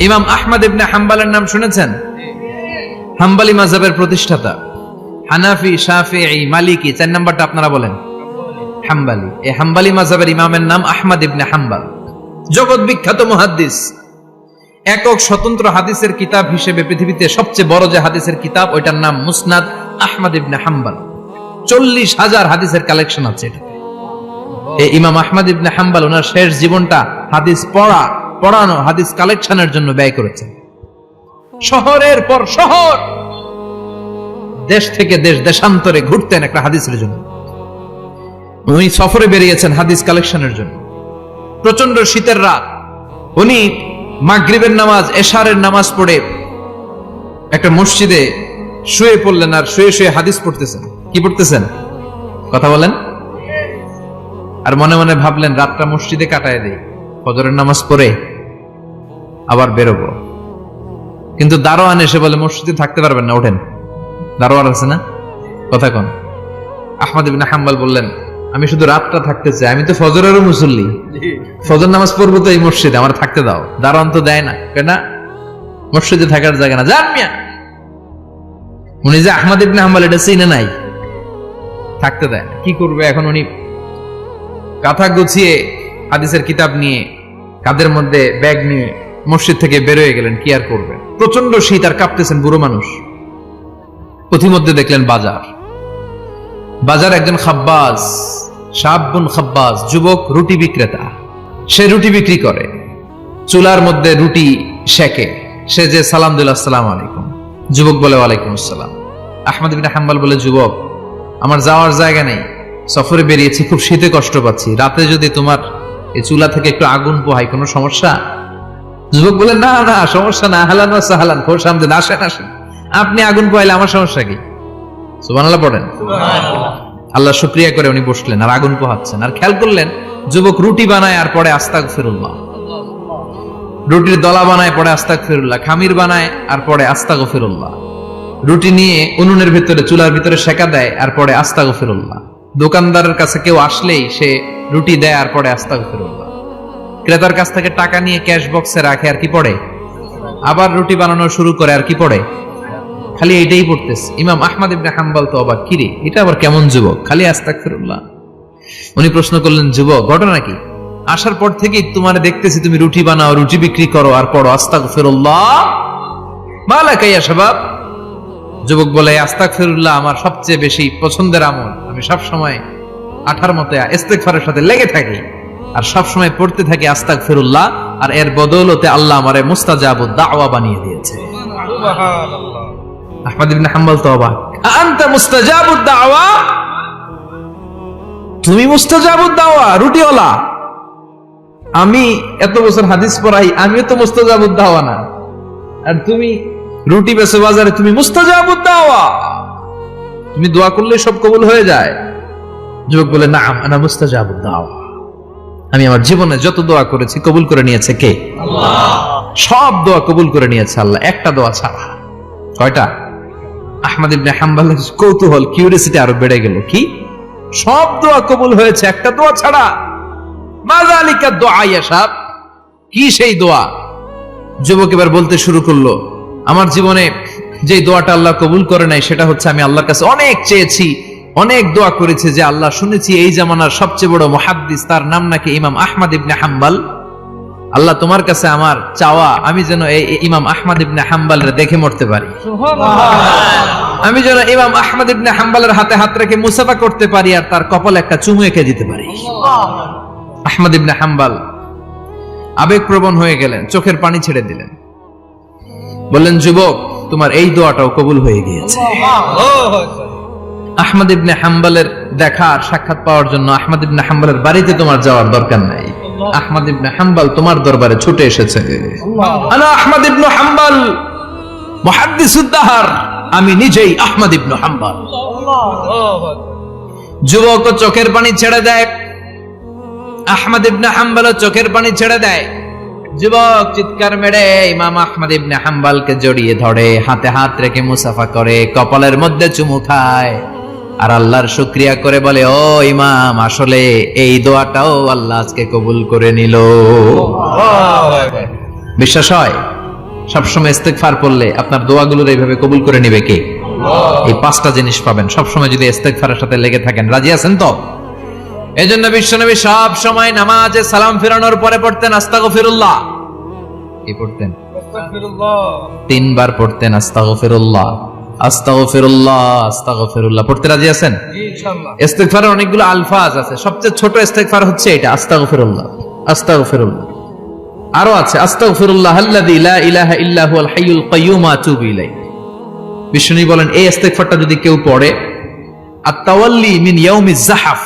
ইমাম আহমদ ইবনে হাম্বলের নাম শুনেছেন? হাম্বলি মাযহাবের প্রতিষ্ঠাতা। হানাফি, শাফিঈ, মালিকি, 4 নাম্বারটা আপনারা বলেন। হাম্বলি। এই হাম্বলি মাযহাবের ইমামের নাম আহমদ ইবনে হাম্বল। জগৎ বিখ্যাত মুহাদ্দিস। একক স্বতন্ত্র হাদিসের কিতাব হিসেবে পৃথিবীতে সবচেয়ে বড় যে হাদিসের কিতাব, ওইটার নাম মুসনাদ আহমদ ইবনে হাম্বল। 40,000 হাদিসের কালেকশন আছে এটা। এই ইমাম আহমদ ইবনে হাম্বল ওনার শেষ জীবনটা হাদিস পড়ানো, হাদিস কালেকশনের জন্য ব্যয় করেছেন। শহরের পর শহর, দেশ থেকে দেশান্তরে ঘুরতেন একটা হাদিসের জন্য। উনি সফরে বেরিয়েছেন হাদিস কালেকশনের জন্য। প্রচন্ড শীতের রাত, উনি মাগরিবের নামাজ, এশারের নামাজ পড়ে একটা মসজিদে শুয়ে পড়লেন, আর শুয়ে শুয়ে হাদিস পড়তেছেন। কি পড়তেছেন? কথা বলেন। আর মনে মনে ভাবলেন রাতটা মসজিদে কাটায় দেই, ফজরের নামাজ পড়ে আবার বেরোবো। কিন্তু দারোয়ান এসে বলে মসজিদে থাকতে পারবেন না, ওঠেন। দারোয়ান আছে না? কথা কন। আহমদ ইবনে হাম্বল বললেন, আমি শুধু রাতটা থাকতে চাই, আমি তো ফজরেরও মুসল্লি, ফজর নামাজ পড়বো তো এই মসজিদে, আমার থাকতে দাও। দারোয়ান তো দেয় না, কেন? মসজিদে থাকার জায়গা না, যান মিয়া। উনি যে আহমদ ইবনে হাম্বল এটা চিনে নাই, থাকতে দেয় না। কি করবে এখন? উনি কাঁথা গুছিয়ে হাদিসের কিতাব নিয়ে কাঁধের মধ্যে ব্যাগ নিয়ে মসজিদ থেকে বেরোয় গেলেন। কি আর করবেন, প্রচন্ড শীত, আর কাঁপতেছেন, বুড়ো মানুষ। পথিমধ্যে দেখলেন বাজার একজন খাব্বাজ, শাবুন খাব্বাজ, যুবক রুটি বিক্রেতা। সে রুটি বিক্রি করে, চুলার মধ্যে রুটি সেকে। সে যে সালাম দিল, আসসালামু আলাইকুম। যুবক বলে, ওয়ালাইকুম আসসালাম। আহমদ ইবনে হাম্বল বলে, যুবক, আমার যাওয়ার জায়গা নেই, সফরে বেরিয়েছি, খুব শীতে কষ্ট পাচ্ছি, রাতে যদি তোমার এই চুলা থেকে একটু আগুন পোহাই, কোনো সমস্যা? যুবক বলে, না না, সমস্যা না, আহলান ওয়া সাহলান, খোশ আমদেদ, আসেন আসেন, আপনি আগুন পোহাইলে আমার সমস্যা কি? সুবহানাল্লাহ পড়েন। আল্লাহ শুকরিয়া করে উনি বসলেন আর আগুন পোহাচ্ছেন। আর খেয়াল করলেন যুবক রুটি বানায় আর পরে আস্তাগফিরুল্লাহ, রুটির দলা বানায় পরে আস্তাগফিরুল্লাহ, খামির বানায় আর পরে আস্তাগফিরুল্লাহ, রুটি নিয়ে উনুনের ভিতরে, চুলার ভিতরে সেকা দেয় আর পরে আস্তাগফিরুল্লাহ। দোকানদারের কাছে কেউ আসলেই সে রুটি দেয় আর পরে আস্তাগফিরুল্লাহ। ক্রেতার কাছ থেকে টাকা নিয়ে ক্যাশ বক্সে রাখে আর কি পড়ে? আবার রুটি বানানো শুরু করে আর কি পড়ে? খালি এটাই পড়তেছে। ইমাম আহমদ ইবনে হাম্বল তো অবাক, কিরে এটা আবার কেমন যুবক, খালি আস্তাগফিরুল্লাহ। উনি প্রশ্ন করলেন, যুবক, ঘটনা কি? আসার পর থেকেই তোমার দেখতেছি তুমি রুটি বানাও, রুটি বিক্রি করো আর পড়ো আস্তাগফিরুল্লাহ, মালাকা ইয়া শাবাব। যুবক বলে, আস্তাগফিরুল্লাহ আমার সবচেয়ে বেশি পছন্দের আমল, আমি সব সময় আঠার মতো ইস্তেগফারের সাথে লেগে থাকি আর সব সময় পড়তে থাকি আস্তাগফিরুল্লাহ, আর এর বদৌলতে আল্লাহ আমারে মুস্তাজাবুদ দাওয়া বানিয়ে দিয়েছে। সুবহানাল্লাহ। আহমদ ইবনে হাম্বল তো অবাক, আনতা মুস্তাজাবুদ দাওয়া, তুমি মুস্তাজাবুদ দাওয়া, রুটিওয়ালা? আমি এত বছর হাদিস পড়াই, আমিও তো মুস্তাজাবুদ দাওয়া না, আর তুমি রুটি বেচো বাজারে, তুমি মুস্তাজাবুদ দাওয়া, তুমি দোয়া করলে সব কবুল হয়ে যায়? যুবক বলে, নাম আনা মুস্তাজাবুদ দাওয়া, আমি আমার জীবনে যত দোয়া করেছি কবুল করে নিয়েছে কে? আল্লাহ। সব দোয়া কবুল করে নিয়েছে আল্লাহ, একটা দোয়া ছাড়া। কয়টা? আহমদ ইবনে হাম্বলের কৌতূহল, কিউরিওসিটি আরো বেড়ে গেল। কি? সব দোয়া কবুল হয়েছে, একটা দোয়া ছাড়া? মাযালিকা দুআ ইয়া শাব, কি সেই দোয়া? যুবক এবার বলতে শুরু করলো, আমার জীবনে যে দোয়াটা আল্লাহ কবুল করে নাই সেটা হচ্ছে আমি আল্লাহর কাছে অনেক চেয়েছি, অনেক দোয়া করেছি যে আল্লাহ, শুনেছি এই জামানার সবচেয়ে বড় মুহাদ্দিস, তার নাম নাকি ইমাম আহমদ ইবনে হাম্বল। আল্লাহ, তোমার কাছে আমার চাওয়া, আমি যেন এই ইমাম আহমদ ইবনে হাম্বলের দেখে মরতে পারি, আমি যেন ইমাম আহমদ ইবনে হাম্বলের হাতে হাত রেখে মুসাফা করতে পারি আর তার কপালে একটা চুমু এঁকে দিতে পারি। আহমদ ইবনে হাম্বল আবেগপ্রবণ হয়ে গেলেন, চোখের পানি ছেড়ে দিলেন, বললেন, যুবক, তোমার এই দোয়াটাও কবুল হয়ে গিয়েছে। আহমদ ইবনে হাম্বলের দেখা আর সাক্ষাৎ পাওয়ার জন্য আহমদ ইবনে হাম্বলের বাড়িতে তোমার যাওয়ার দরকার নাই, আহমদ ইবনে হাম্বল তোমার দরবারে ছুটে এসেছে। আনা আহমদ ইবনে হাম্বল মুহাদ্দিসুদ দাহর, আমি নিজেই আহমদ ইবনে হাম্বল। যুবক চোখের পানি ছেড়ে দেয়, আহমদ ইবনে হাম্বল চোখের পানি ছেড়ে দেয়। যুবক চিৎকার মেরে ইমাম আহমদ ইবনে হাম্বলকে জড়িয়ে ধরে, হাতে হাত রেখে মুসাফা করে, কপালের মধ্যে চুমু খায় আর আল্লাহর শুকরিয়া করে বলে, ও ইমাম, আসলে এই দোয়াটাও আল্লাহ আজকে কবুল করে নিল। বিশ্বাস হয়? সবসময় ইস্তেগফার পড়লে আপনার দোয়াগুলোর এইভাবে কবুল করে নেবে কে? এই পাঁচটা জিনিস পাবেন সবসময় যদি ইস্তেগফারের সাথে লেগে থাকেন। রাজি আছেন তো? এই জন্য বিশ্বনবী সব সময় নামাজে সালাম ফেরানোর পরে পড়তেন আস্তাগফিরুল্লাহ। কি পড়তেন? আস্তাগফিরুল্লাহ। 3 বার পড়তেন আস্তাগফিরুল্লাহ, আস্তাগফিরুল্লাহ, আস্তাগফিরুল্লাহ। পড়তে রাজি আছেন? জি ইনশাআল্লাহ। ইস্তেগফারের অনেকগুলো আলফাজ আছে, সবচেয়ে ছোট ইস্তেগফার হচ্ছে এটা, আস্তাগফিরুল্লাহ, আস্তাগফিরুল্লাহ। আরো আছে আস্তাগফিরুল্লাহ আল্লাযী লা ইলাহা ইল্লা হুয়াল হাইয়ুল কাইয়্যুম আতুবু ইলাইহি। বিষ্ণু বলেন এই ইস্তেগফারটা যদি কেউ পড়ে, আত-তাওয়াল্লি মিন ইয়াউমিজ জাহাফ,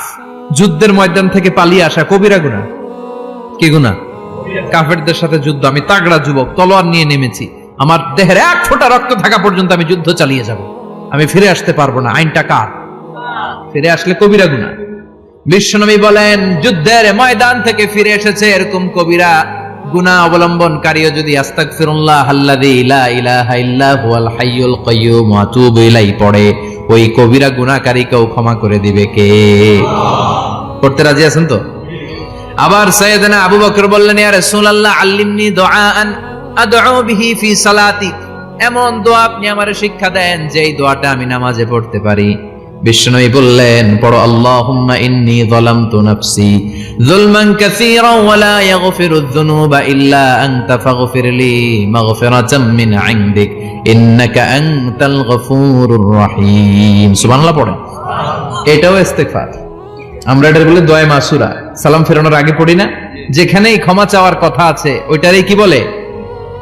যুদ্ধের ময়দান থেকে পালিয়ে আসা কবিরা গুনাহ। কি গুনাহ? কাফেরদের সাথে যুদ্ধ, আমি তাগড়া যুবক, তলোয়ার নিয়ে নেমেছি, আমার দেহের এক ফোঁটা রক্ত থাকা পর্যন্ত আমি যুদ্ধ চালিয়ে যাব, আমি ফিরে আসতে পারবো না, আইনটা কার? ফিরে আসলে কবিরা গুনাহ। বিশ্বনবী বলেন যুদ্ধের ময়দান থেকে ফিরে এসেছে এরকম কবিরা গুনাহ অবলম্বনকারীও যদি আস্তাগফিরুল্লাহ আল্লাযী লা ইলাহা ইল্লা হুয়াল হাইয়ুল কাইয়্যুম ওয়া আতুবু ইলাইহি পড়ে, ওই কবিরা গুনাহকারীকেও ক্ষমা করে দিবে কে? করতে রাজি আছেন তো? আবার সাইয়েদনা আবু বকর বললেন ইয়া রাসূলুল্লাহ আল্লিমনি দুআআন আদউ বিহি ফি সালাতি, এমন দোয়া আপনি আমারে শিক্ষা দেন যে এই দোয়াটা আমি নামাজে পড়তে পারি। বিশ্বনবী বললেন পড়ো আল্লাহুম্মা ইন্নী যালামতু নাফসি যুলমান কাসীরান ওয়া লা ইয়াগফিরুয যুনুবা ইল্লা আনতা ফাগফিরলি মাগফিরাতাম মিন ইনদিক ইন্নাকা আনতাল গফুরুর রহিম। সুবহানাল্লাহ পড়েন। এটাও ইস্তেগফার। আমরা এটার বলে দোয়া মাসুরা, সালাম ফেরানোর আগে পড়ি না? যেখানেই ক্ষমা চাওয়ার কথা আছে ওইটারই কি বলে?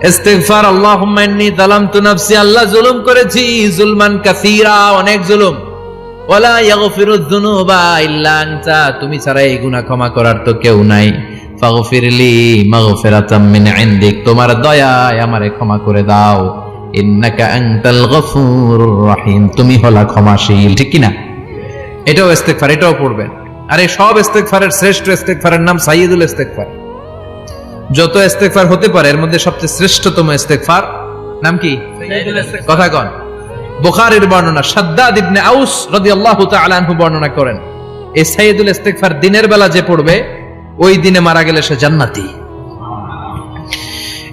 ইস্তেগফার। আল্লাহুম্মা ইন্নী যালামতু নাফসি, আল্লাহ জুলুম করেছি, যুলমান কাসীরা, অনেক জুলুম, ওয়ালা ইয়াগফিরুয যুনুবা ইল্লা আনতা, তুমি ছাড়া এই গুনাহ ক্ষমা করার তো কেউ নাই, ফাগফিরলি মাগফিরাতাম মিন ইনদিক, তোমার দয়ায় আমারে ক্ষমা করে দাও, ইন্নাকা আনতাল গফুরুর রহিম, তুমি হলা ক্ষমাশীল। ঠিক কি না? এটাও ইস্তেগফার, এটাও পড়বেন। আর এই সব ইস্তেগফারের শ্রেষ্ঠ ইস্তেগফারের নাম সাইয়্যিদুল ইস্তেগফার। যত ইস্তেগফার হতে পারে এর মধ্যে সবচেয়ে শ্রেষ্ঠতম ইস্তেগফার নাম কি? কথা কন। বুখারীর বর্ণনা, শাদ্দাদ ইবনে আউস রাদিয়াল্লাহু তাআলা আনহু বর্ণনা করেন, এই সাইয়্যিদুল ইস্তেগফার দিনের বেলা যে পড়বে ওই দিনে মারা গেলে সে জান্নাতি।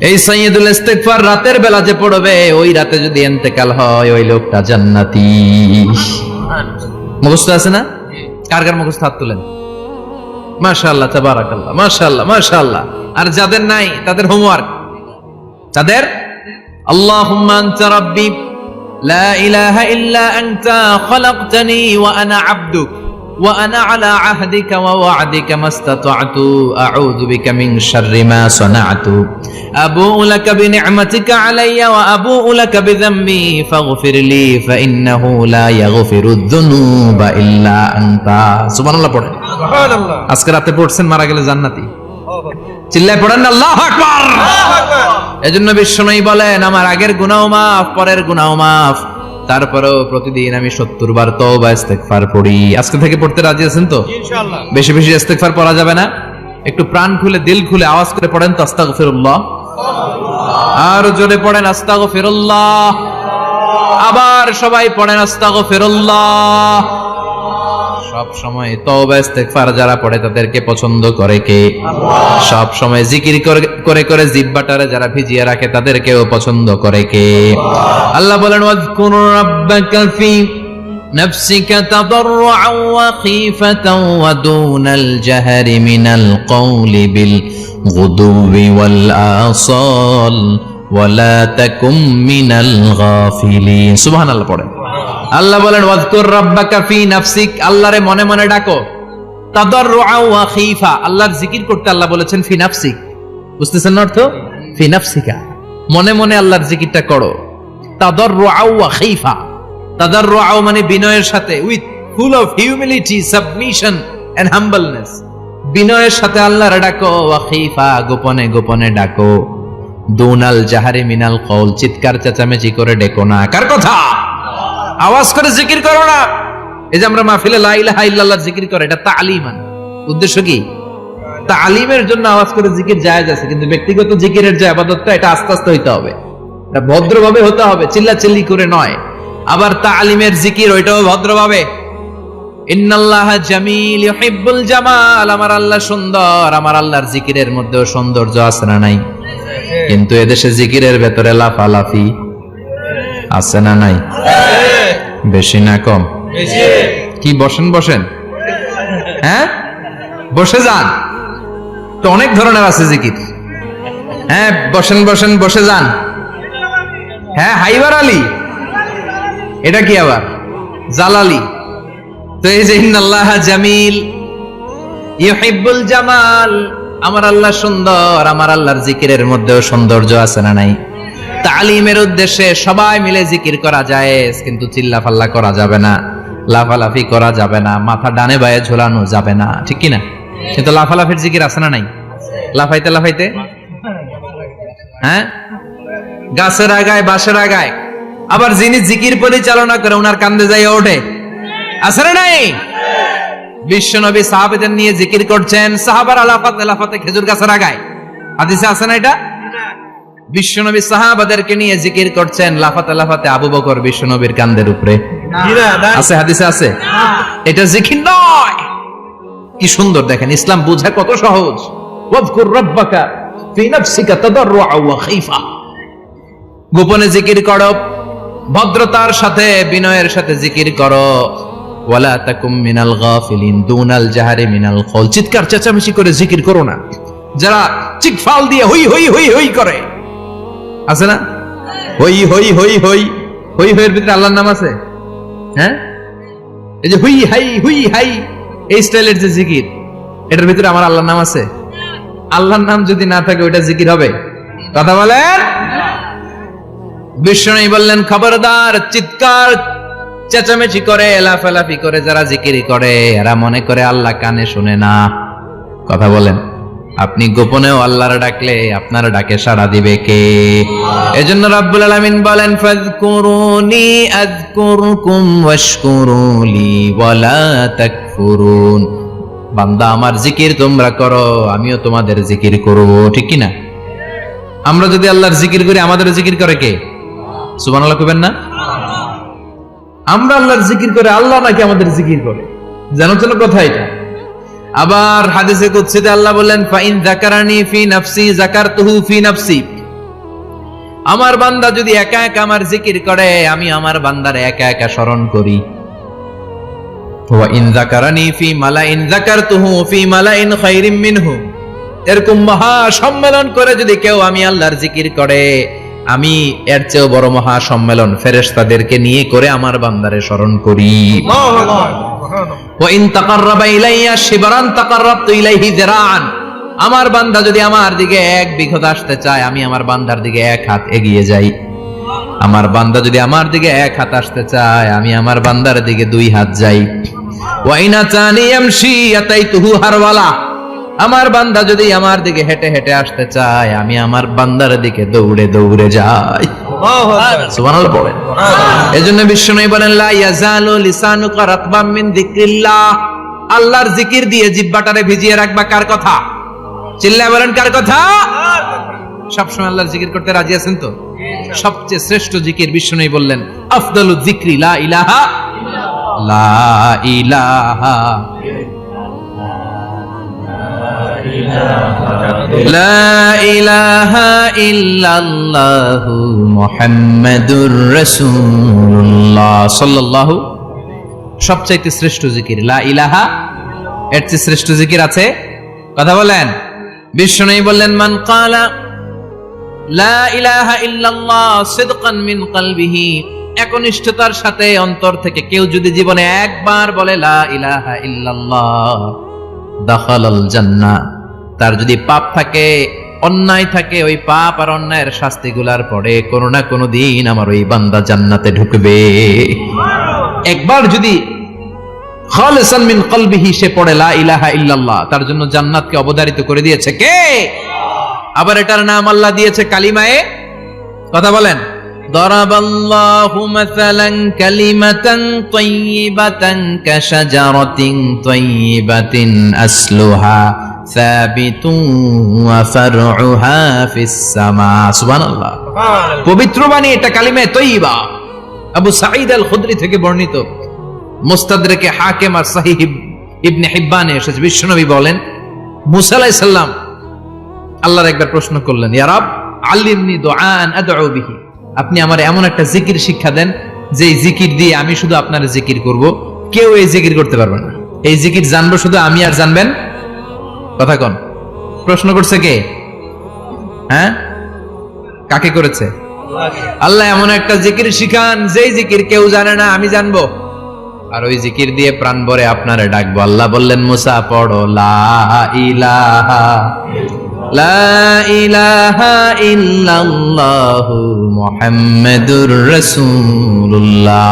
এই সাইয়্যিদুল ইস্তেগফার রাতের বেলা যে পড়বে ওই রাতে যদি ইন্তেকাল হয় ওই লোকটা জান্নাতি। মুখস্থ আছে না? কার কার মুখস্থ? হাত তুলেন। মাশাআল্লাহ, তাবারাকাল্লাহ, মাশাআল্লাহ, মাশাআল্লাহ। আর যাদের নাই তাদের হোমওয়ার্ক, তাদের আল্লাহুম্মা আনতা রাব্বি লা ইলাহা ইল্লা আনতা খালাকতানি ওয়া আনা আবদুক ওয়া আনা আলা আহদিকা ওয়া ওয়া'দিকা মাস্তাতা'তু আউযু বিকা মিন শাররি মা সানা'তু আবু'ু লাকা বিনি'মাতিকা আলাইয়া ওয়া আবু'ু লাকা বিযামবি ফাগফিরলি ফাইন্নাহু লা ইয়াগফিরুয যুনুবা ইল্লা আনতা। সুবহানাল্লাহ পড়েন। সুবহানাল্লাহ। আজকে রাতে পড়ছেন, মারা গেলে জান্নাতি। চিল্লায় পড়েন না আল্লাহু আকবার। এজন্য বিশ্বনবী বলেন আমার আগের গুনাহ মাফ, পরের গুনাহ মাফ, তারপরেও প্রতিদিন আমি 70 বার তওবা ইস্তেগফার পড়ি। আজকে থেকে পড়তে রাজি আছেন তো? ইনশাআল্লাহ। বেশি বেশি ইস্তেগফার পড়া যাবে না? একটু প্রাণ খুলে দিল খুলে আওয়াজ করে পড়েন তো আস্তাগফিরুল্লাহ। আর জোরে পড়েন আস্তাগফিরুল্লাহ। আবার সবাই পড়েন আস্তাগফিরুল্লাহ। সব সময় তওবা ইস্তেগফার যারা পড়ে তাদেরকে পছন্দ করে কে? আল্লাহ। সব সময় জিকির করে করে জিহ্বাটারে যারা ভিজিয়ে রাখে তাদেরকেও পছন্দ করে কে? আল্লাহ বলেন ওয়াজকুর রাব্বাকা ফি নাফসিকা তাদাররুআন ওয়া খীফাতান ওয়া দুনাল জাহরি মিনাল কওলি বিল গুদুবি ওয়াল আসাল ওয়া লা তাকুম মিনাল গাফিলিন। সুবহানাল্লাহ পড়েন। আল্লাহ বলেন ওয়াজকুর রাব্বাকা ফি নাফসিক, আল্লাহরে মনে মনে ডাকো, তাদাররুআন ওয়া খীফা, আল্লাহর জিকির করতে আল্লাহ বলেছেন ফি নাফসিক। বুঝতেছেন না অর্থ? ফি নাফসিকা, মনে মনে আল্লাহর জিকিরটা করো। তাদাররুআন ওয়া খীফা, তাদাররুআন মানে বিনয়ের সাথে, with full of humility, submission and humbleness, বিনয়ের সাথে আল্লাহরে ডাকো। ওয়া খীফা, গোপনে গোপনে ডাকো। দুনাল জাহারি মিনাল কওল, চিৎকার চেঁচামেচি করে ডেকো না। কার কথা? আওয়াজ করে জিকির করো না। এই যে আমরা মাহফিলে লা ইলাহা ইল্লাল্লাহ জিকির করে, এটা তালিমান। উদ্দেশ্য কি? তালিমের জন্য আওয়াজ করে জিকির জায়েজ আছে, কিন্তু ব্যক্তিগত জিকিরের যে ইবাদতটা এটা আস্তে আস্তে হইতে হবে, এটা ভদ্রভাবে হতে হবে, চিল্লাচিল্লি করে নয়। আবার তালিমের জিকির ওইটাও ভদ্রভাবে। ইন্নাল্লাহা জামিল ইউহিব্বুল জামাল, আমার আল্লাহ সুন্দর, আমার আল্লাহর জিকিরের মধ্যেও সৌন্দর্য আছে না নাই? কিন্তু এদেশে জিকিরের ভেতরে লাফালাফি আছে না নাই? বেশি না কম? কি বসেন বসেন, হ্যাঁ বসে যান তো, অনেক ধরনের আছে জিকির। হ্যাঁ বসেন বসেন বসে যান। হ্যাঁ হাইবার আলী, এটা কি আবার জালালি? তো এই যে ইন্নাল্লাহ জামিল ইউহিব্বুল জামাল, আমার আল্লাহ সুন্দর, আমার আল্লাহর জিকিরের মধ্যেও সৌন্দর্য আছে না নাই? তালিমের উদ্দেশ্যে সবাই মিলে জিকির করা যায়, কিন্তু চিল্লাফাল্লা করা যাবে না, লাফালাফি করা যাবে না, মাথা ডানে বায়ে ঝোলানো যাবে না, ঠিক কি না? কিন্তু লাফালাফির জিকির আছে না নাই? লাফাইতে লাফাইতে, হ্যাঁ গাছের আগায় বাঁশের আগায়, আবার যিনি জিকির পরিচালনা করে ওনার কান্দে যাই ওঠে, আছে না নাই? বিশ্বনবী সাহাবাদের নিয়ে জিকির করছেন, সাহাবারা লাফাতে লাফাতে খেজুর গাছের আগায়, হাদিসে আছে না এটা? বিশ্বনবী সাহাবাদেরকে নিয়ে জিকির করছেন, লাফাতে লাফাতে আবু বকর বিশ্বনবীর কান্দের উপরে, আছে হাদিসে আছে? এটা জিকির নয়। কি সুন্দর দেখেন, ইসলাম বোঝা কত সহজ। ওয়াজকুর রাব্বাকা ফি নাফসিকা তাদাররুআ ওয়া খাইফা, গোপনে জিকির করো, ভদ্রতার সাথে বিনয়ের সাথে জিকির করো। ওয়ালা তাকুম মিনাল গাফিলিন দুনাল জাহারি মিনাল কওল, চিৎকার চেঁচামেচি করে জিকির করো না। যারা চিকফাল দিয়ে হই হই হই হই করে, আছে না? হই হই হই হই হই হইয়ের ভিতরে আল্লাহর নাম আছে? হ্যাঁ, এই যে হুই হাই হুই হাই এই স্টাইলের যে জিকির, এটার ভিতরে আমার আল্লাহর নাম আছে? আল্লাহর নাম যদি না থাকে ওইটা জিকির হবে? কথা বলেন। বিষ্ণু বললেন খবরদার, চিৎকার চেঁচামেচি করে লাফালাফি করে যারা জিকির করে এরা মনে করে আল্লাহ কানে শুনে না। কথা বলেন। আপনি গোপনেও আল্লাহর ডাকলে আপনার ডাকে সাড়া দিবে কে? এজন্য রাব্বুল আলামিন বলেন ফাযকুরুনি আযকুরকুম ওয়াশকুরুলি ওয়ালা তাকফুরুন, বান্দা আমার জিকির তোমরা করো, আমিও তোমাদের জিকির করব, ঠিক কি না? আমরা যদি আল্লাহর জিকির করি আমাদের জিকির করে কে? সুবহানাল্লাহ কইবেন না? আমরা আল্লাহর জিকির করে, আল্লাহ নাকি আমাদের জিকির করে, জানো তো কথা এটা। আবার হাদিসে কুদসিতে আল্লাহ বললেন ফাইন যাকারানি ফি নাফসি যাকারতুহু ফি নাফসি, আমার বান্দা যদি একা একা আমার জিকির করে আমি আমার বান্দারে একা একা স্মরণ করি। ওয়া ইন যাকারানি ফি মালাইন যাকারতুহু ফি মালাইন খায়রিম মিনহু, এরকম মহা সম্মেলন করে যদি কেউ আমি আল্লাহর জিকির করে আমি এর চেয়েও বড় মহা সম্মেলন ফেরেশতাদেরকে নিয়ে করে আমার বান্দারে স্মরণ করি। ওয়া ইন তাকাররাবা ইলাইয়া শিবরান তাকাররাবতু ইলাইহি যিরাআন, আমার বান্দা যদি আমার দিকে এক বিঘত আসতে চায় আমি আমার বান্দার দিকে এক হাত এগিয়ে যাই। আমার বান্দা যদি আমার দিকে এক হাত আসতে চায় আমি আমার বান্দার দিকে দুই হাত যাই। ওয়া ইন আতানি ইয়ামশি আতাইতুহু হারওয়ালা, আমার বান্দা যদি আমার দিকে হেঁটে হেঁটে আসতে চায় আমি আমার বান্দার দিকে দৌড়ে দৌড়ে যাই। সুবহানাল্লাহ পড়েন। এজন্য বিশ্বনবী বলেন লা ইয়াজালু লিসানুকা রাতবাম মিন যিকরিল্লাহ, আল্লাহর জিকির দিয়ে জিহ্বাটারে ভিজিয়ে রাখবা। কার কথা? চিল্লায় বলেন কার কথা? সবসময় আল্লাহর জিকির করতে রাজি আছেন তো? সবচেয়ে শ্রেষ্ঠ জিকির বিশ্বনবী বললেন আফদালু যিকরি লা ইলাহা লা ইলাহা লা ইলাহা ইল্লাল্লাহু মুহাম্মাদুর রাসূলুল্লাহ সাল্লাল্লাহু, সবচাইতে শ্রেষ্ঠ জিকির লা ইলাহা, এর চেয়ে শ্রেষ্ঠ জিকির আছে? কথা বলেন। বিশ্বনবী বললেন মান ক্বালা লা ইলাহা ইল্লাল্লাহ সিদকান মিন কলবিহি, একনিষ্ঠতার সাথে অন্তর থেকে কেউ যদি জীবনে একবার বলে লা ইলাহা ইল্লাল্লাহ দাখালাল জান্নাহ, তার যদি পাপ থাকে অন্যায় থাকে ওই পাপ আর অন্যায়ের শাস্তিগুলার পরে কোনো না কোনো দিন আমার ওই বান্দা জান্নাতে ঢুকবে। একবার যদি খালিসান মিন কলবিহি সে পড়ে লা ইলাহা ইল্লাল্লাহ, তার জন্য জান্নাতকে অবধারিত করে দিয়েছে কে? আবার এটার নাম আল্লাহ দিয়েছে কালিমায়ে, কথা বলেন। দরাবাল্লাহু মাসালান কালিমাতান তাইয়িবাতান কাশাজারাতিন তাইয়িবাতিন আসলুহা সাবিতুন ওয়া ফারউহা ফিস সামা। সুবহানাল্লাহ। পবিত্র বাণী এটা কালিমায়ে তাইয়িবা। আবু সাঈদ আল খুদরি থেকে বর্ণিত, মুস্তাদরাকে হাকিম আর সহিহ ইবনে হিব্বানে এসেছে, বিশ্বনবী বলেন মুসা আলাইহিস সালাম আল্লাহর একবার প্রশ্ন করলেন, ইয়া রাব আল্লিমনি দুআন আদউ বিহি, আপনি আমার এমন একটা জিকির শিক্ষা দেন যে জিকির দিয়ে আমি শুধু আপনার জিকির করব, কেউ এই জিকির করতে পারবে না। এই জিকির জানবো শুধু আমি, আর জানবেন কথা কোন? প্রশ্ন করছে কে? হ্যাঁ, কাকে করেছে? আল্লাহ এমন একটা জিকির শিখান যেই জিকির কেউ জানে না, আমি জানবো, আর ওই জিকির দিয়ে প্রাণ ভরে আপনারে ডাকবো। আল্লাহ বললেন, মুসা পড়ো লা ইলাহা লা ইলাহা ইল্লাল্লাহু মুহাম্মাদুর রাসূলুল্লাহ।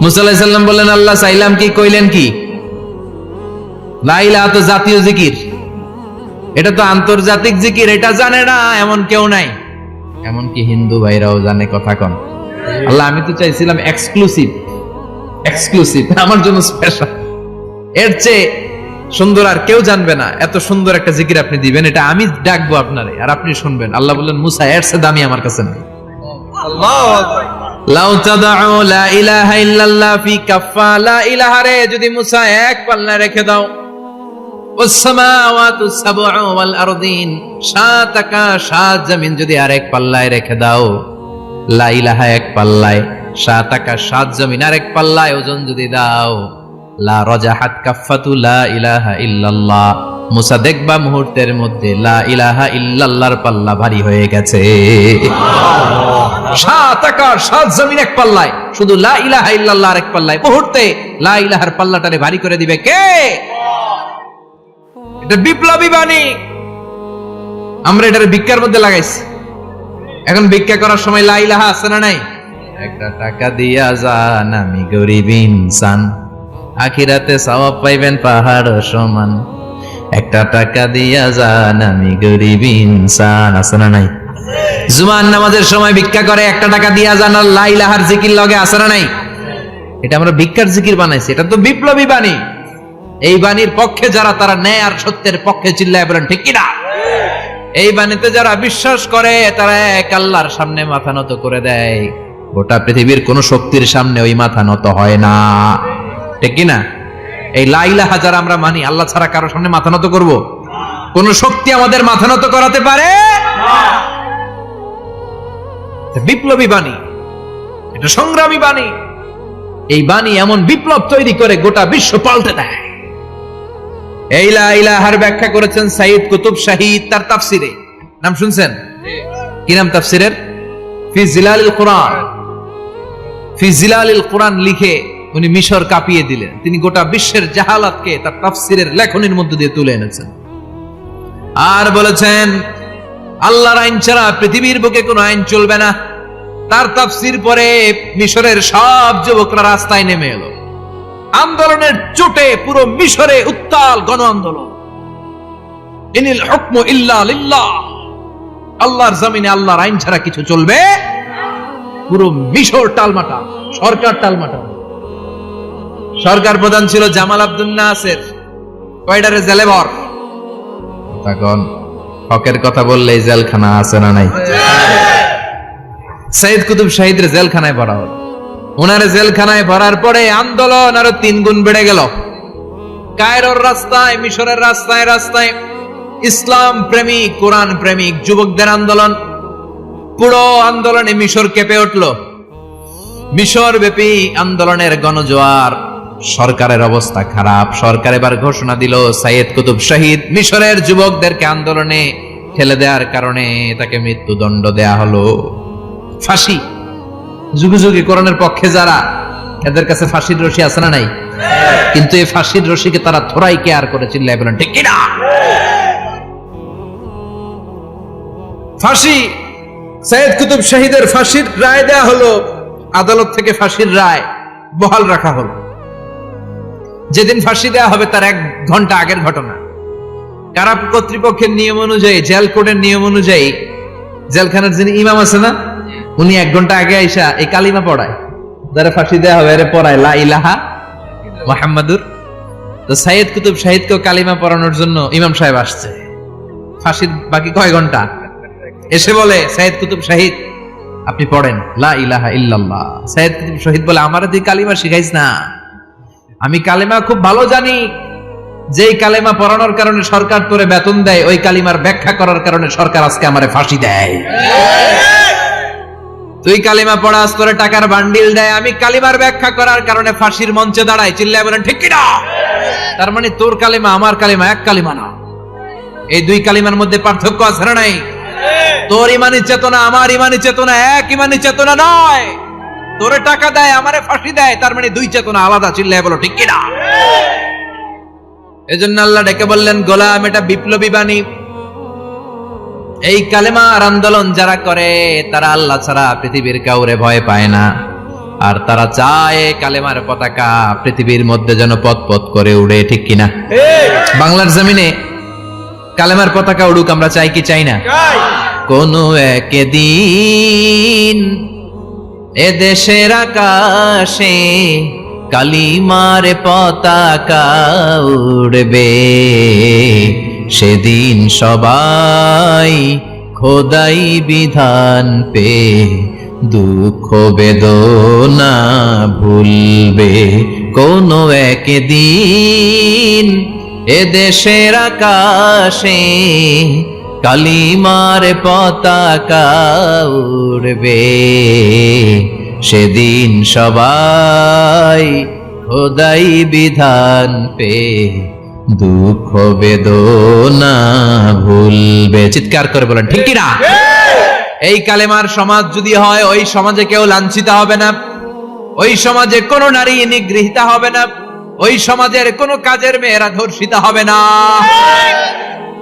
মুসা আলাইহিস সালাম বললেন, আল্লাহ চাইলাম কি, কইলেন কি? লা ইলাহা তো জাতীয় জিকির, এটা তো আন্তর্জাতিক জিকির, এটা জানে না এমন কেউ নাই। এমনকি হিন্দু ভাইরাও জানে, কথা কন। আল্লাহ আমি তো চাইছিলাম এক্সক্লুসিভ, আমার জন্য স্পেশাল, এর চেয়ে সুন্দর আর কেউ জানবে না, এত সুন্দর একটা জিকির আপনি দিবেন, এটা আমি ডাকবো আপনারে আর আপনি শুনবেন। আল্লাহ বললেন, মুসা এর চেয়ে দামি আমার কাছে নাই। আল্লাহু আকবার। লাউ তাদউ লা ইলাহা ইল্লাল্লাহ ফি কাফা, লা ইলাহা রে যদি মুসা এক পাল্লায় রেখে দাও, ওয়াস সামাওয়াতু সাবউ ওয়াল আরদিন, সাত আকাশ সাত জমিন যদি আরেক পাল্লায় রেখে দাও, লা ইলাহা এক পাল্লায়, সাত আকাশ সাত জমিন আরেক পাল্লায় ওজন যদি দাও, লা রাজাহাত কাফাতু লা ইলাহা ইল্লাল্লাহ, মুসা দেখবা মুহূর্তের মধ্যে লা ইলাহা ইল্লাল্লাহর পাল্লা ভারী হয়ে গেছে। সাত আকাশ সাত জমিন এক পাল্লায়, শুধু লা ইলাহা ইল্লাল্লাহ আরেক পাল্লায়, মুহূর্তে লা ইলাহার পাল্লাটারে ভারী করে দিবে কে? এটা বিপ্লবী বাণী। আমরা এটার ভিক্ষার মধ্যে লাগাইছি। এখন ভিক্ষা করার সময় লা ইলাহা আছে না নাই? একটা টাকা দিয়া যান, আমি গরিব ইনসান, আখিরাতে সওয়াব পাইবেন পাহাড় সমান। একটা টাকা দিয়া যান, আমি গরিব ইনসান, আছে না নাই? জুমার নামাজের সময় ভিক্ষা করে, একটা টাকা দিয়া যান, আর লা ইলাহার জিকির লগে, আছে না নাই? এটা আমরা ভিক্ষার জিকির বানাইছি, এটা তো বিপ্লবী বাণী। এই বাণীর পক্ষে যারা, তারা ন্যায় আর সত্যের পক্ষে চিল্লায় বলেন ঠিক কিনা? এই বাণীতে যারা বিশ্বাস করে তারা এক আল্লাহর সামনে মাথা নত করে দেয়, গোটা পৃথিবীর কোন শক্তির সামনে ওই মাথা নত হয় না, ঠিক কিনা? এই লা ইলাহা যারা আমরা মানি, আল্লাহ ছাড়া কারো সামনে মাথা নত করব? কোন শক্তি আমাদের মাথা নত করাতে পারে না। বিপ্লবী বাণী, এটা সংগ্রামী বাণী। এই বাণী এমন বিপ্লব তৈরি করে গোটা বিশ্ব পাল্টে দেয়। এই লা ইলাহার ব্যাখ্যা করেছেন সাইয়্যিদ কুতুব শাহীদ তার তাফসিরে। নাম শুনছেন? কি নাম তাফসিরের? ফি জিলালিল কুরআন। ফি জিলালিল কুরআন লিখে উনি মিশর কাঁপিয়ে দিলেন। তিনি গোটা বিশ্বের জাহালাতকে তার তাফসিরের লেখনীর মধ্যে দিয়ে তুলে এনেছেন। আর বলেছেন, আল্লাহর আইন ছাড়া পৃথিবীর বুকে কোনো আইন চলবে না। তার তাফসির পরে মিশরের সব যুবকরা রাস্তায় নেমে এলো। আন্দোলনের চোটে পুরো মিশরে উত্তাল গণ আন্দোলন। ইনিল হুকমু ইল্লা লিল্লাহ, আল্লাহর জমিনে আল্লাহর আইন ছাড়া কিছু চলবে। পুরো মিশর টালমাটা, সরকার টালমাটা। সরকার প্রধান ছিল জামাল আব্দুল নাসের, কয়ডারে জেলেবর। তখন হকের কথা বললে জেলখানা আছে না নাই? সাইয়্যিদ কুতুব শাহীদের জেলখানায় ভরা হলো। ওনার জেলখানায় ভরার পরে আন্দোলন আরো 3 গুণ বেড়ে গেল। কায়রোর রাস্তায়, মিশরের রাস্তায় রাস্তায় ইসলাম প্রেমিক, কোরআন প্রেমিক যুবকদের আন্দোলন। পুরো আন্দোলনে মিশর কেঁপে উঠল। মিশর ব্যাপী আন্দোলনের গণজোয়ার। সরকারের অবস্থা খারাপ। সরকার এবার ঘোষণা দিল, সাইয়্যিদ কুতুব শাহীদ মিশরের যুবকদেরকে আন্দোলনে ঠেলে দেওয়ার কারণে তাকে মৃত্যুদণ্ড দেয়া হলো, ফাঁসি। যুগে যুগে কোরআনের পক্ষে যারা, এদের কাছে ফাঁসির রশি আছে না নাই? কিন্তু এই ফাঁসির রশিকে তারা থোড়াই কেয়ার করে চিল্লায় বলেন ঠিক কিনা? ফাঁসি, সাইয়্যিদ কুতুব শাহীদের ফাঁসির রায় দেয়া হলো। আদালত থেকে ফাঁসির রায় বহাল রাখা হলো। যেদিন ফাঁসি দেওয়া হবে তার 1 ঘন্টা আগের ঘটনা। কারা কর্তৃপক্ষের নিয়ম অনুযায়ী, জেল কোডের নিয়ম অনুযায়ী, জেলখানার যিনি ইমাম আছে না, উনি 1 ঘন্টা আগে আইসা এই কালিমা পড়ায়, যারা ফাঁসি দেওয়া হবে এর পড়ায় লা ইলাহা মুহাম্মাদুর। তো সাইয়্যিদ কুতুব শাহীদকে কালিমা পড়ানোর জন্য ইমাম সাহেব আসছে। ফাঁসির বাকি কয় ঘন্টা, এসে বলে, সাইয়্যিদ কুতুব শাহীদ আপনি পড়েন লা ইলাহা ইল্লাল্লাহ। সাইয়্যিদ কুতুব শাহীদ বলে, আমারে তুই কালিমা শিখাইস না, আমি কালিমা খুব ভালো জানি, যেই কালেমা পড়ানোর কারণে সরকার তোরে বেতন দেয়, ওই কালিমার ব্যাখ্যা করার কারণে সরকার আজকে আমারে ফাঁসি দেয়। তুই কালিমা পড়াস, তোরে টাকার বান্ডিল দেয়, আমি কালিমার ব্যাখ্যা করার কারণে ফাঁসির মঞ্চে দাঁড়াই। চিল্লায় বলেন ঠিক কিনা? তার মানে তোর কালিমা আমার কালিমা এক কালিমা না, এই দুই কালিমার মধ্যে পার্থক্য আছে না নাই? তোর ইমানি চেতনা আমার ইমানি চেতনা এক ইমানি চেতনা নয়। তোরে টাকা দেয়, আমারে ফাঁসি দেয়, তার মানে দুই চেতনা আলাদা। চিল্লায় বলো ঠিক কিনা? এজন্য আল্লাহ ডেকে বললেন, গোলাম এটা বিপ্লবী বাণী। এই কালেমার আন্দোলন যারা করে তারা আল্লাহ ছাড়া পৃথিবীর কাউরে ভয় পায় না, আর তারা চায় কালেমার পতাকা পৃথিবীর মধ্যে যেন পথ পথ করে উড়ে। ঠিক কিনা? বাংলার জমিনে কালেমার পতাকা উড়ুক, আমরা চাই কি চাই না? কোনো একদিন এদেশের আকাশে কালিমার পতাকা উড়বে, সেদিন সবাই খোদাই বিধান পে দুঃখ বেদনা ভুলবে। কোনো একদিন এদেশের আকাশে কালিমার পতাকা উড়বে, সেদিন সবাই খোদাই বিধান পে দুঃখ বেদনা ভুলবে। চিৎকার করে বলেন ঠিক কিনা? এই কালেমার সমাজ যদি হয়, ওই সমাজে কেউ লাঞ্ছিত হবে না, ওই সমাজে কোনো নারী নিগৃহীতা হবে না, ওই সমাজের কোনো কাজের মেয়েরা ধর্ষিত হবে না,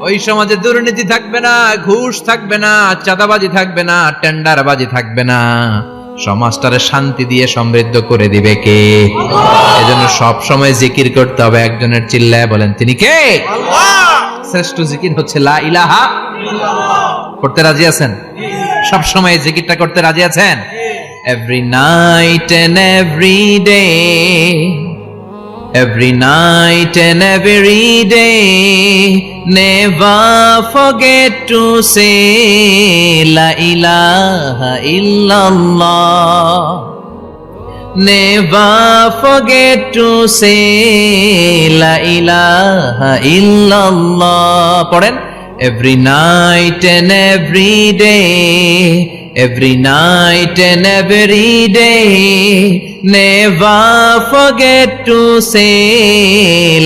ওই সমাজে দুর্নীতি থাকবে না, ঘুষ থাকবে না, চাঁদাবাজি থাকবে না, টেন্ডারবাজি থাকবে না। সমাজটারে শান্তি দিয়ে সমৃদ্ধ করে দিবে কে? এজন্য সব সময় জিকির করতে হবে একজনের। চিল্লায় বলেন তিনি কে? আল্লাহ। শ্রেষ্ঠ জিকির হচ্ছে লা ইলাহা ইল্লাল্লাহ। করতে রাজি আছেন? সব সময় জিকিরটা করতে রাজি আছেন? Every night and every day, every night and every day, never forget to say la ilaha illallah, never forget to say la ilaha illallah. পড়েন, every night and every day, every night and every day, never forget to say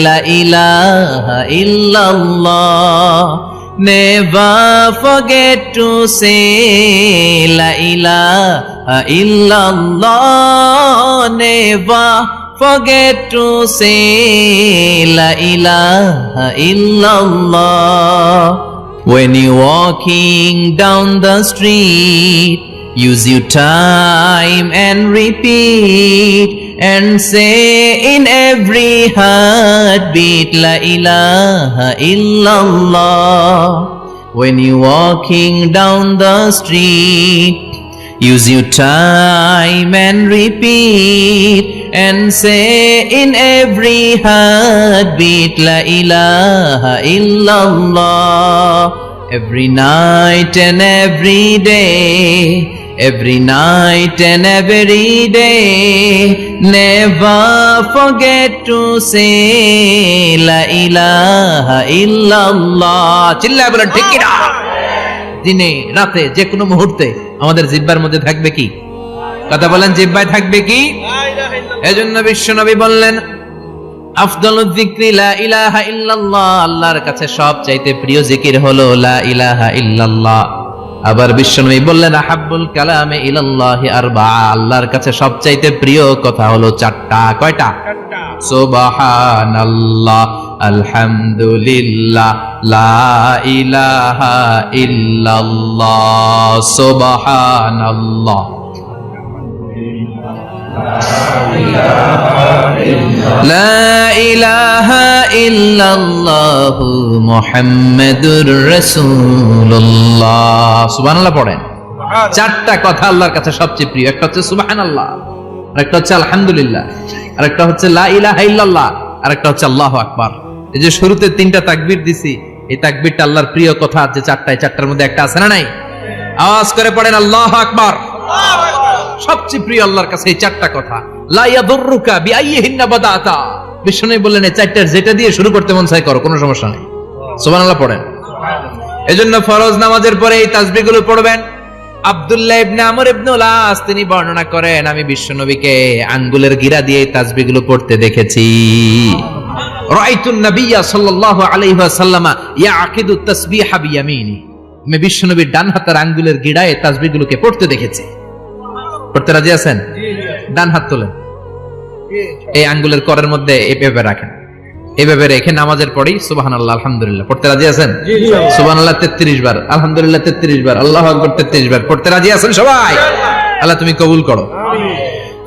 la ilaha illallah, never forget to say la ilaha illallah, never forget to say la ilaha illallah. When you're walking down the street, use your time and repeat and say in every heartbeat la ilaha illallah. When you're walking down the street, use your time and repeat and say in every heartbeat la ilaha illallah. Every night and every day, every night and every day, never forget to say la ilaha illallah. চিল্লায় বলেন ঠিক কিনা? দিনে রাতে যে কোনো মুহূর্তে আমাদের জিহ্বার মধ্যে থাকবে কি? কথা বলেন, জিহ্বায় থাকবে কি? এজন্য বিশ্বনবী বললেন, আফদালুয যিকরি লা ইলাহা ইল্লাল্লাহ, আল্লাহর কাছে সবচাইতে প্রিয় জিকির হলো লা ইলাহা ইল্লাল্লাহ। আবার বিশ্বনবী বললেন, আহাব্বুল কালামে ইলাল্লাহি আরবাআ, আল্লাহর কাছে সবচাইতে প্রিয় কথা হলো চারটা। কয়টা? সুবহানাল্লাহ, আলহামদুলিল্লাহ, লা ইলাহা ইল্লাল্লাহ। সুবহানাল্লাহ, লা ইলাহা ইল্লাল্লাহ, মুহাম্মাদুর রাসূলুল্লাহ। সুবহানাল্লাহ পড়েন। চারটা কথা আল্লাহর কাছে সবচেয়ে প্রিয়। একটা হচ্ছে সুবহানাল্লাহ, আরেকটা হচ্ছে আলহামদুলিল্লাহ, আরেকটা হচ্ছে লা ইলাহা ইল্লাল্লাহ, আরেকটা হচ্ছে আল্লাহু আকবার। এই যে শুরুতে তিনটা তাকবীর দিছি, এই তাকবীরটা আল্লাহর প্রিয় কথা যে চারটায়, চারটার মধ্যে একটা আছে না নাই? আওয়াজ করে পড়েন আল্লাহু আকবার। সবচেয়ে প্রিয় আল্লাহর কাছে এই চারটা কথা। লা ইয়াদুররুকা বিআইয়িহিন্না বাদাতা, বিশ্বনবী বললেন এই চারটার যেটা দিয়ে শুরু করতে মন চায় করো, কোনো সমস্যা নেই। সুবহানাল্লাহ পড়েন। এজন্য ফরজ নামাজের পরে এই তাসবিহগুলো পড়বেন। আব্দুল্লাহ ইবনে আমর ইবনে উলাস তিনি বর্ণনা করেন, আমি বিশ্বনবীকে আঙ্গুলের গিরা দিয়ে এই তাসবিহগুলো পড়তে দেখেছি। রাআইতুন নাবিয়্যা সাল্লাল্লাহু আলাইহি ওয়াসাল্লাম ইয়াকিদু তাসবিহা বিয়ামিনি, আমি বিশ্বনবীর ডান হাতের আঙ্গুলের গিরায় তাসবিহগুলোকে পড়তে দেখেছি। পড়তে রাজি আছেন? ডান হাত তোলেন, এই আঙ্গুলের করের মধ্যে এভাবে রাখেন, এভাবে রেখে নামাজের পরেই সুবহানাল্লাহ আলহামদুলিল্লাহ পড়তে রাজি আছেন? সুবহানাল্লাহ 33 বার, আলহামদুলিল্লাহ 33 বার, আল্লাহু আকবার 33 বার পড়তে রাজি আছেন সবাই? আল্লাহ তুমি কবুল করো।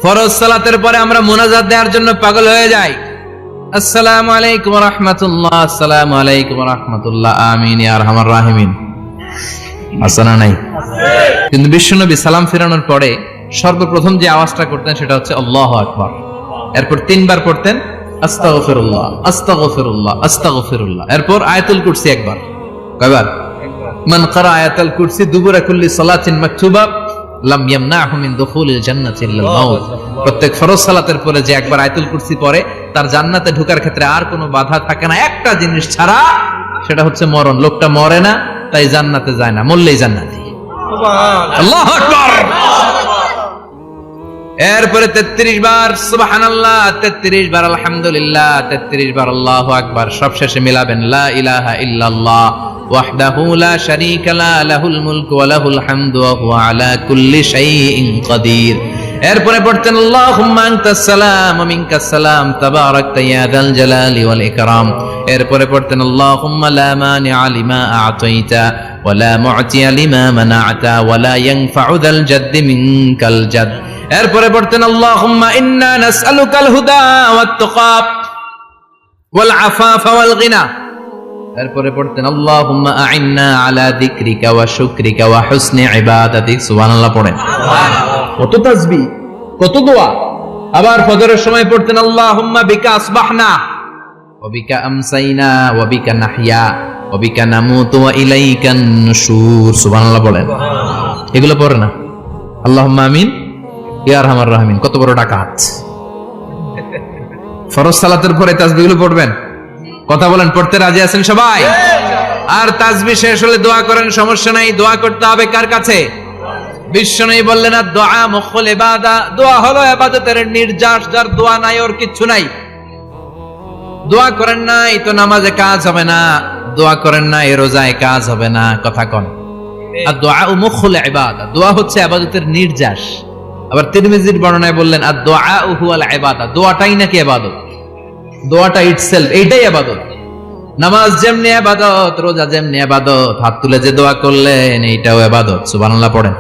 ফরজ সালাতের পরে আমরা মুনাজাত দেওয়ার জন্য পাগল হয়ে যাই। আসসালামু আলাইকুম ওয়া রাহমাতুল্লাহ, আসসালামু আলাইকুম ওয়া রাহমাতুল্লাহ, আমিন ইয়া আরহামার রাহিমিন। আসনা নাই? কিন্তু বিশ্বনবী সালাম ফেরানোর পরে সর্বপ্রথম যে আওয়াজটা করতেন সেটা হচ্ছে আল্লাহু আকবার। এরপর 3 বার পড়তেন আস্তাগফিরুল্লাহ, আস্তাগফিরুল্লাহ, আস্তাগফিরুল্লাহ। এরপর আয়াতুল কুরসি একবার। কয়বার? মান ক্বারা আয়াতুল কুরসি দুবুরা কুল্লি সালাতিন মাকতুবা লাম ইয়ামনাহু মিন দুখুলিল জান্নাতি ইল্লাল মাউত। প্রত্যেক ফরজ সালাতের পরে যে একবার আয়াতুল কুরসি পড়ে তার জান্নাতে ঢোকার ক্ষেত্রে আর কোনো বাধা থাকে না, একটা জিনিস ছাড়া, সেটা হচ্ছে মরণ। লোকটা মরে না তাই জান্নাতে যায় না, মরলেই জান্নাতি। আল্লাহু আকবার। এরপরে 33 বার সুবহানাল্লাহ, 33 বার আলহামদুলিল্লাহ, 33 বার আল্লাহু আকবার। সবশেষে মিলাবেন লা ইলাহা ইল্লাল্লাহ ওয়াহদাহু লা শারীকা লা লাহুল মুলকু ওয়া লাহুল হামদু ওয়া হুয়া আলা কুল্লি শাইইন কাদির। এরপরে পড়তেন আল্লাহুম্মা আনতাস সালাম ওয়া মিনকাস সালাম তাবারাকতা ইয়া যাল জালালি ওয়াল ইকরাম। এরপরে পড়তেন আল্লাহুম্মা লা মানিআ লিমা আ'তাইতা ওয়া লা মু'তিয়া লিমা মানা'তা ওয়া লা ইয়ানফা'ু যাল জাদ্দি মিনকাল জাদ। এরপরে পড়তেন আল্লাহুম্মা ইন্না নাসআলুকাল হুদা ওয়াত তুকা ওয়াল আফাফা ওয়াল গিনা। এরপরে পড়তেন আল্লাহুম্মা আ'ইন্না আলা যিকরিকা ওয়া শুকরিকা ওয়া হুসনি ইবাদাতিক। সুবহানাল্লাহ পড়েন। কত তাসবিহ, কত দোয়া। আবার ফজরের সময় পড়তেন আল্লাহুম্মা বিকা আসবাহনা ওয়া বিকা আমসাইনা ওয়া বিকা নাহইয়া ওয়া বিকা নামুতু ওয়া ইলাইকান নুশুর। সুবহানাল্লাহ পড়েন। এগুলো পড়ে না? আল্লাহুম্মা আমিন ইয়া আরহামার রাহিমিন। কত বড় ডাকাত। ফরজ সালাতের পরে তাসবিহগুলো পড়বেন। কথা বলেন, পড়তে রাজি আছেন সবাই? আর তাসবিহ শেষ হলে দোয়া করেন, সমস্যা নাই। দোয়া করতে হবে কার কাছে? বিশ্বনবী বললেন আর দোয়া মুখুল ইবাদা, দোয়া হলো ইবাদতের নির্যাস। যার দোয়া নাই ওর কিচ্ছু নাই। দোয়া করেন নাই তো নামাজে কাজ হবে না, দোয়া করেন নাই রোজায় কাজ হবে না। কথা কোন? আর দোয়া মুখুল ইবাদা, দোয়া হচ্ছে ইবাদতের নির্যাস। আবার তিরমিজির বর্ণনায় বললেন আর দোয়া হুয়াল ইবাদা, দোয়াটাই নাকি ইবাদত। দোয়াটা ইটসেলফ এইটাই ইবাদত। নামাজ যেমনি ইবাদত, রোজা যেমনি ইবাদত, হাত তুলে যে দোয়া করলেন এইটাও ইবাদত। সুবহানাল্লাহ পড়েন।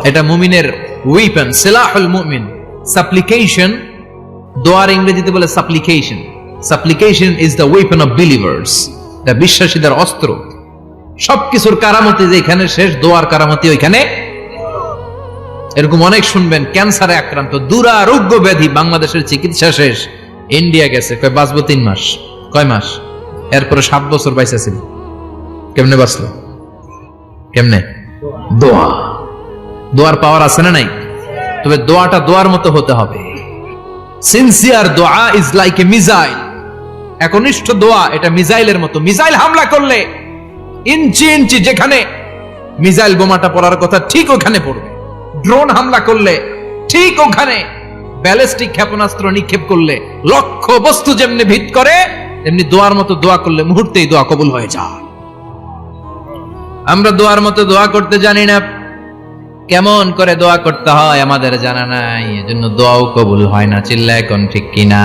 এটা মুমিনের ওয়েপন, সিলাহুল মুমিন। সাপ্লিকেশন, দোয়ার ইংরেজিতে বলে সাপ্লিকেশন। সাপ্লিকেশন is the weapon of believers. এটা বিশ্বাসীদের অস্ত্র। সবকিছুর কারামতি যেখানে শেষ, দোয়ার কারামতি ওইখানে। এরকম অনেক শুনবেন ক্যান্সারে আক্রান্ত, দুরারোগ্য ব্যাধি, বাংলাদেশের চিকিৎসা শেষ, ইন্ডিয়া গেছে, কয় বাঁচবো 3 মাস। কয় মাস? এরপরে 7 বছর বাইসা ছিল। কেমনে বাঁচলো? কেমনে? দোয়া। দোয়ার পাওয়ার আছে না নাই? তবে দোয়াটা দোয়ার মতো হতে হবে। সিনসিয়ার দোয়া ইজ লাইক এ মিসাইল। একনিষ্ঠ দোয়া এটা মিসাইলের মতো। মিসাইল হামলা করলে ইঞ্চি ইঞ্চি যেখানে মিসাইল বোমাটা পড়ার কথা ঠিক ওখানে পড়বে। ড্রোন হামলা করলে ঠিক ওখানে, ব্যালিস্টিক ক্ষেপণাস্ত্র নিক্ষেপ করলে লক্ষ্য বস্তু যেমনি ভিত করে, তেমনি দোয়ার মতো দোয়া করলে মুহূর্তেই দোয়া কবুল হয়ে যায়। আমরা দোয়ার মতো দোয়া করতে জানি না, কেমন করে দোয়া করতে হয় আমাদের জানা নাই, এজন্য দোয়াও কবুল হয় না। চিল্লায় কোন ঠিক কিনা?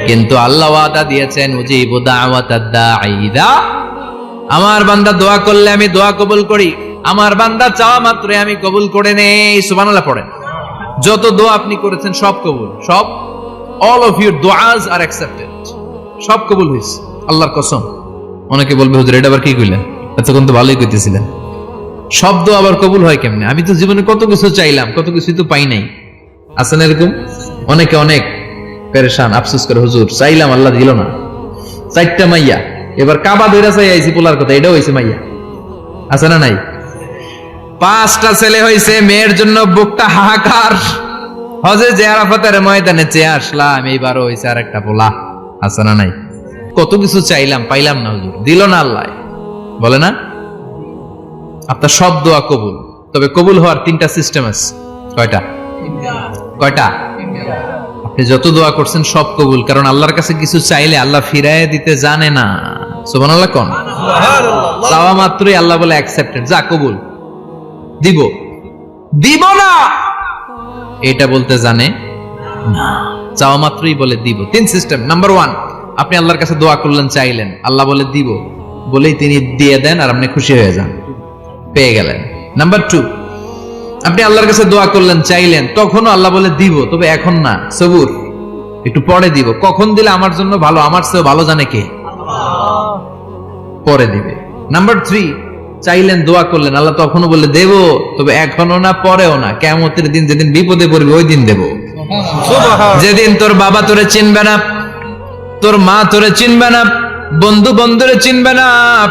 কিন্তু আল্লাহ ওয়াদা দিয়েছেন উজিবু দাওয়াতাদ দাঈ ইযা, আমার বান্দা দোয়া করলে আমি দোয়া কবুল করি। আমার বান্দা চাওয়া মাত্রই আমি কবুল করে নেই। সুবহানাল্লাহ পড়েন। যত দোয়া আপনি করেছেন সব কবুল, সব। অল অফ ইউর দুআস আর অ্যাকসেপ্টেড। সব কবুল হইছে আল্লাহর কসম। অনেকে বলবে হুজুর এটা আবার কি কইলেন? এতক্ষণ তো ভালোই কইতেছিলেন। সব দোয়া আবার কবুল হয় কেমনে? আমি তো জীবনে কত কিছু চাইলাম, কত কিছু তো পাই নাই। আছেন এরকম অনেকে? অনেক পেরেশান, আফসোস করে হুজুর চাইলাম আল্লাহ দিল না। 4টা মাইয়া, এবার কাবা ধইরা চাই আইছি পোলার কথা, এটাও হইছে মাইয়া। আছে না নাই? 5টা ছেলে হইছে, মেয়ের জন্য বুকটা হাহাকার। হজে যে আরাফাতের ময়দানে চেয়ে আসলাম, এইবারও হইছে আরেকটা পোলা। আছে না নাই? কত কিছু চাইলাম, পাইলাম না, হুজুর দিল না আল্লাহ, বলে না? আপনার সব দোয়া কবুল, তবে কবুল হওয়ার 3টা সিস্টেম আছে। কয়টা? আপনি যত দোয়া করছেন সব কবুল, কারণ আল্লাহর কাছে কিছু চাইলে আল্লাহ ফিরায় দিতে জানে না। সুবহানাল্লাহ কোন? চাওয়া মাত্রই আল্লাহ বলে অ্যাকসেপ্টেড, যা কবুল, দিব না এটা বলতে জানে না, চাওয়া মাত্রই বলে দিব। 3 সিস্টেম। নাম্বার 1, আপনি আল্লাহর কাছে দোয়া করলেন, চাইলেন, আল্লাহ বলে দিব, বলেই তিনি দিয়ে দেন আর আপনি খুশি হয়ে যান, পেয়ে গেলেন। নাম্বার 2, আপনি আল্লাহর কাছে দোয়া করলেন, চাইলেন, তখনও আল্লাহ বলে দিব, তবে এখন না, সবুর, একটু পরে দিব। কখন দিলে আমার জন্য ভালো, আমার চেয়ে ভালো জানে কে? পরে দিবে। নাম্বার 3, চাইলেন, দোয়া করলেন, আল্লাহ তখনও বলে দেব, তবে এখনো না, পরেও না, কিয়ামতের দিন যেদিন বিপদে পড়বে ওই দিন দেব। যেদিন তোর বাবা তোরে চিনবে না, তোর মা তোরে চিনবে না, বন্ধু বন্ধুরে চিনবে না,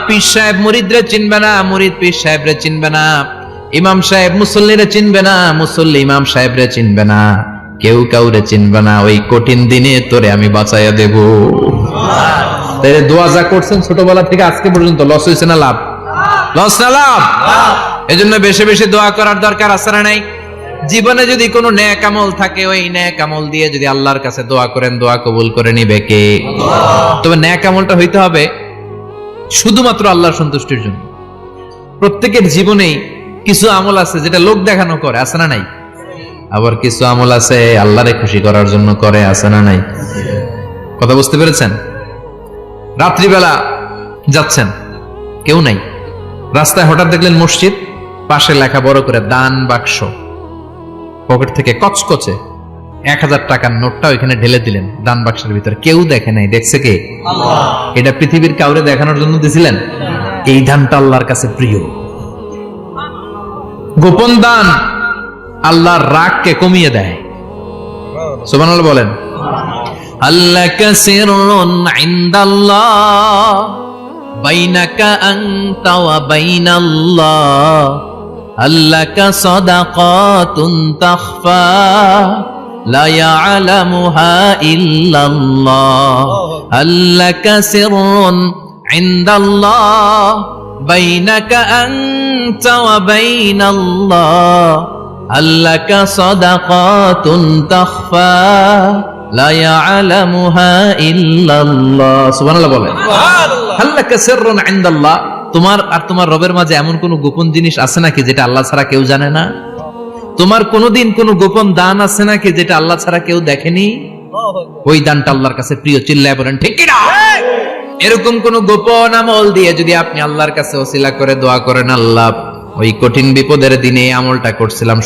পীর সাহেব মুরিদরে চিনবে না, মুরিদ পীর সাহেবরে চিনবে না, ইমাম সাহেব মুসল্লিরে চিনবে না, মুসল্লি ইমাম সাহেবরে চিনবে না, কেউ কাউরে চিনবে না। ওই কঠিন দিনে তোরে আমি বাঁচাইয়া দেব। তাই দোয়া যা করছেন ছোটবেলা থেকে আজকে পর্যন্ত, লস হয়েছে না লাভ? লস না লাভ? এজন্য বেশি বেশি দোয়া করার দরকার আছে না নাই? জীবনে যদি কোনো নেক আমল থাকে, ওই নেক আমল দিয়ে যদি আল্লাহর কাছে দোয়া করেন, দোয়া কবুল করে নিবে কে? তবে নেক আমলটা হইতে হবে শুধুমাত্র আল্লাহর সন্তুষ্টির জন্য। প্রত্যেকের জীবনেই কিছু আমল আছে যেটা লোক দেখানো করে, আছে না নাই? আবার কিছু আমল আছে আল্লাহরে খুশি করার জন্য করে, আছে না নাই? কথা বুঝতে পেরেছেন? রাত্রিবেলা যাচ্ছেন, কেউ নাই, রাস্তায় হঠাৎ দেখলেন মসজিদ, পাশে লেখা বড় করে দান বাক্স, পকেট থেকে কচকচে 1000 টাকার নোটটা ওইখানে ঢেলে দিলেন দান বাক্সের ভিতরে। কেউ দেখে নাই, দেখছে কে? আল্লাহ। এটা পৃথিবীর কাউরে দেখানোর জন্য দিছিলেন? এই দানটা আল্লাহর কাছে প্রিয়। গোপন দান আল্লাহর রাগকে কমিয়ে দেয়। সুবহানাল্লাহ বলেন। আল্লাকা সিররুন ইনদাল্লাহ বাইনাকা আনতা ওয়া বাইনাল্লাহ, আল্লাকা সাদাকাতুন তাখফা লা ইয়ালামুহা ইল্লাল্লাহ, আল্লাকা সিররুন ইনদাল্লাহ বাইনাকা আনতা ওয়া বাইনাল্লাহ, আল্লাকা সাদাকাতুন তাখফা লা ইয়ালামুহা ইল্লাল্লাহ। সুবহানাল্লাহ বলেন। আল্লাকা সিররুন ইনদাল্লাহ, তোমার আর তোমার রবের মাঝে এমন কোন গোপন জিনিস আছে নাকি যেটা আল্লাহ ছাড়া কেউ জানে না? তোমার কোনদিন কোন গোপন দান আছে নাকি যেটা আল্লাহ ছাড়া কেউ দেখেনি? ওই দানটা আল্লাহর কাছে প্রিয়। চিল্লায় বলেন ঠিক কি না? এরকম কোন গোপন আমল দিয়ে যদি আপনি আল্লাহর কাছে ওসিলা করে দোয়া করেন, আল্লাহ ওই কঠিন বিপদের দিনে এই আমলটা করছিলাম